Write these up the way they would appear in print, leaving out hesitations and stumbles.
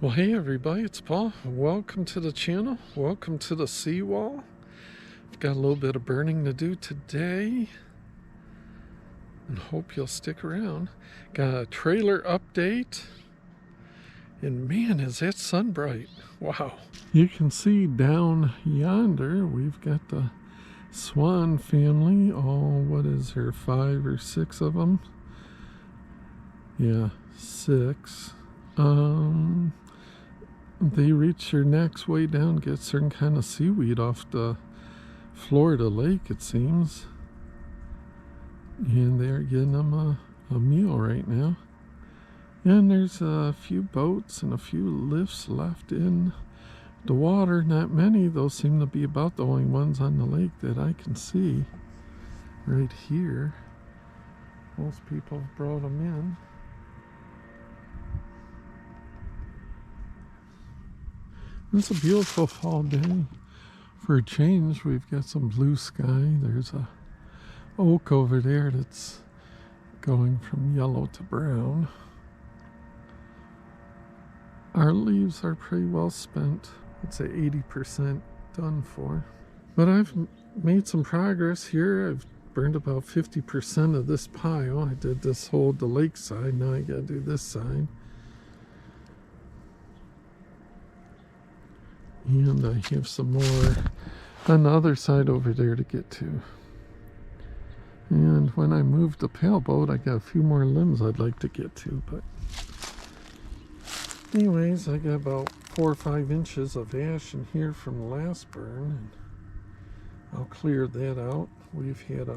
Well, hey everybody, it's Paul. Welcome to the channel. Welcome to the seawall. I've got a little bit of burning to do today and hope you'll stick around. Got a trailer update. And man, is that sun bright. Wow. You can see down yonder, we've got the Swan family. Oh, what is there, 5 or 6 of them? Yeah, 6. They reach their necks way down, get certain kind of seaweed off the Florida lake, it seems. And they're getting them a meal right now. And there's a few boats and a few lifts left in the water. Not many. Those seem to be about the only ones on the lake that I can see right here. Most people have brought them in. It's a beautiful fall day. For a change, we've got some blue sky. There's a oak over there that's going from yellow to brown. Our leaves are pretty well spent. I'd say 80% done for. But I've made some progress here. I've burned about 50% of this pile. I did this whole the lakeside. Now I gotta do this side. And I have some more on the other side over there to get to. And when I move the pail boat, I got a few more limbs I'd like to get to. But anyways, I got about 4 or 5 inches of ash in here from the last burn. And I'll clear that out. We've had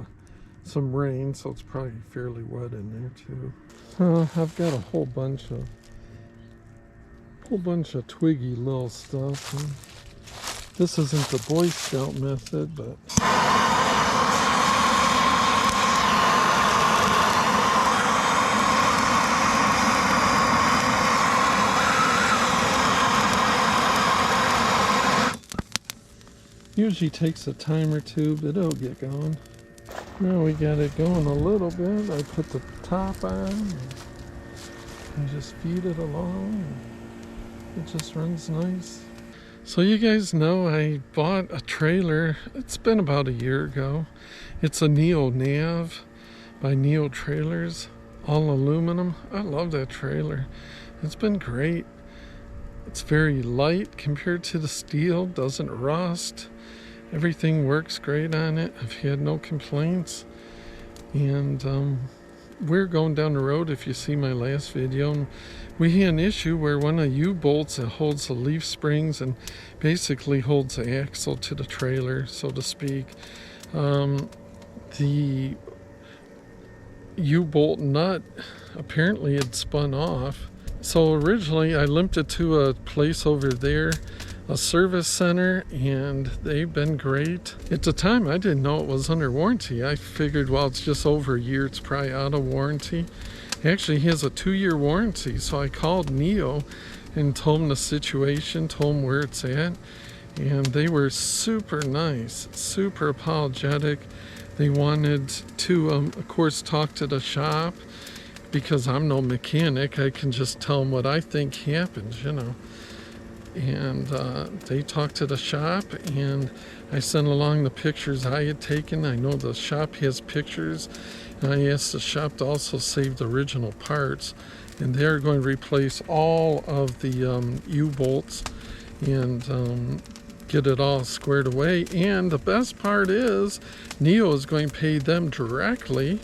some rain, so it's probably fairly wet in there too. I've got a whole bunch of twiggy little stuff. And this isn't the Boy Scout method, but usually takes a time or two, but it'll get going. Now we got it going a little bit. I put the top on and just feed it along. It just runs nice. So you guys know I bought a trailer. It's been about a year ago. It's a Neo Nav by Neo Trailers, all aluminum. I love that trailer. It's been great. It's very light compared to the steel, doesn't rust. Everything works great on it. I've had no complaints. And we're going down the road. If you see my last video, we had an issue where one of the U-bolts that holds the leaf springs and basically holds the axle to the trailer, so to speak, the U-bolt nut apparently had spun off. So originally I limped it to a place over there, a service center, and they've been great. At the time, I didn't know it was under warranty. I figured, well, it's just over a year, it's probably out of warranty. Actually, he has a 2-year warranty, so I called Neo and told him the situation, told him where it's at, and they were super nice, super apologetic. They wanted to, of course, talk to the shop, because I'm no mechanic. I can just tell them what I think happens, you know. And they talked to the shop, and I sent along the pictures I had taken. I know the shop has pictures, and I asked the shop to also save the original parts, and they're going to replace all of the U-bolts and get it all squared away. And the best part is Neo is going to pay them directly,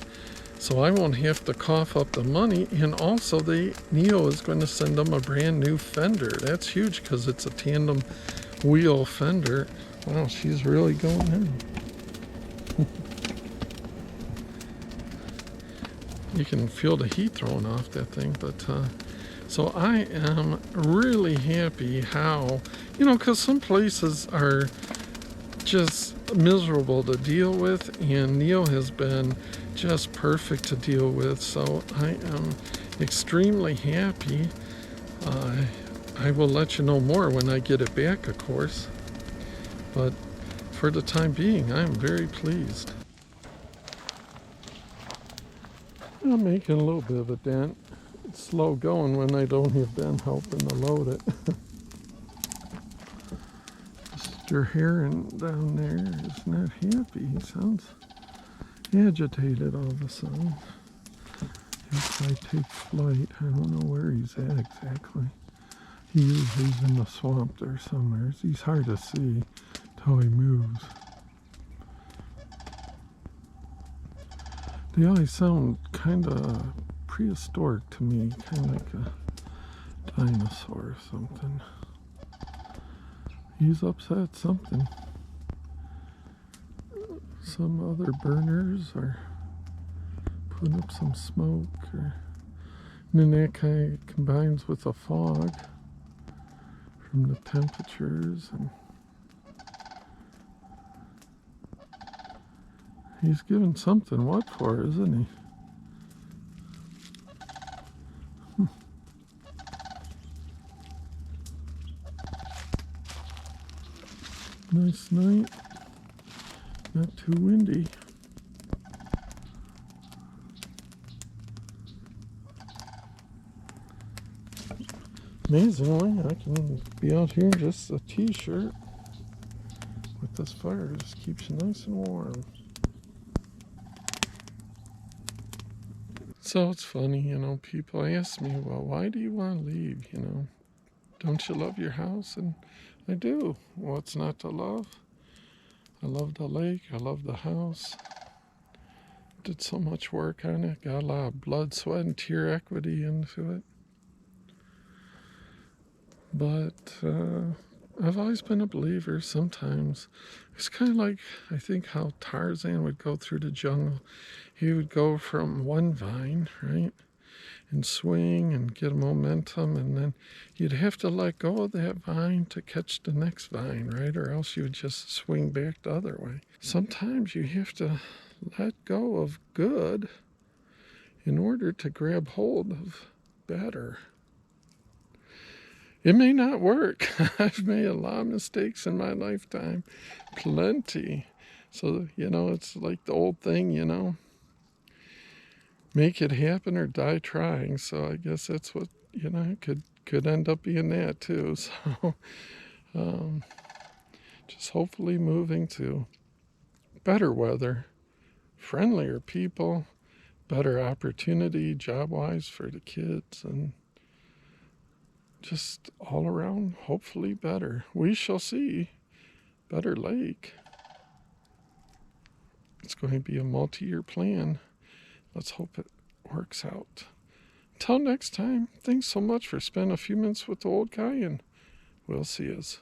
so I won't have to cough up the money. And also Neo is going to send them a brand new fender. That's huge because it's a tandem wheel fender. Wow, she's really going in. You can feel the heat thrown off that thing. But so I am really happy how, you know, because some places are just miserable to deal with, and Neo has been just perfect to deal with. So I am extremely happy. I will let you know more when I get it back, of course, but for the time being, I am very pleased. I'm making a little bit of a dent. slow going when I don't have Ben helping to load it. Mr. Heron down there is not happy. He sounds agitated all of a sudden. He'll probably take flight. I don't know where he's at exactly. He usually is in the swamp there somewhere. He's hard to see till he moves. They always sound kind of prehistoric to me, kind of like a dinosaur or something. He's upset something. Some other burners are putting up some smoke, and then that kind of combines with the fog from the temperatures, and he's giving something what for, isn't he? Nice night, not too windy. Amazingly, I can be out here in just a t-shirt with this fire. It just keeps you nice and warm. So it's funny, you know, people ask me, well, why do you want to leave, you know? Don't you love your house? And I do. What's not to love? I love the lake. I love the house. Did so much work on it. Got a lot of blood, sweat, and tear equity into it. But I've always been a believer. Sometimes it's kind of like, I think, how Tarzan would go through the jungle. He would go from one vine, right, and swing and get momentum, and then you'd have to let go of that vine to catch the next vine, right, or else you would just swing back the other way. Sometimes you have to let go of good in order to grab hold of better. It may not work. I've made a lot of mistakes in my lifetime. Plenty. So, you know, it's like the old thing, you know, make it happen or die trying. So I guess that's what, you know, could end up being that too. So just hopefully moving to better weather, friendlier people, better opportunity job-wise for the kids, and just all around, hopefully better. We shall see. Better lake. It's going to be a multi-year plan. Let's hope it works out. Till next time, thanks so much for spending a few minutes with the old guy, and we'll see us.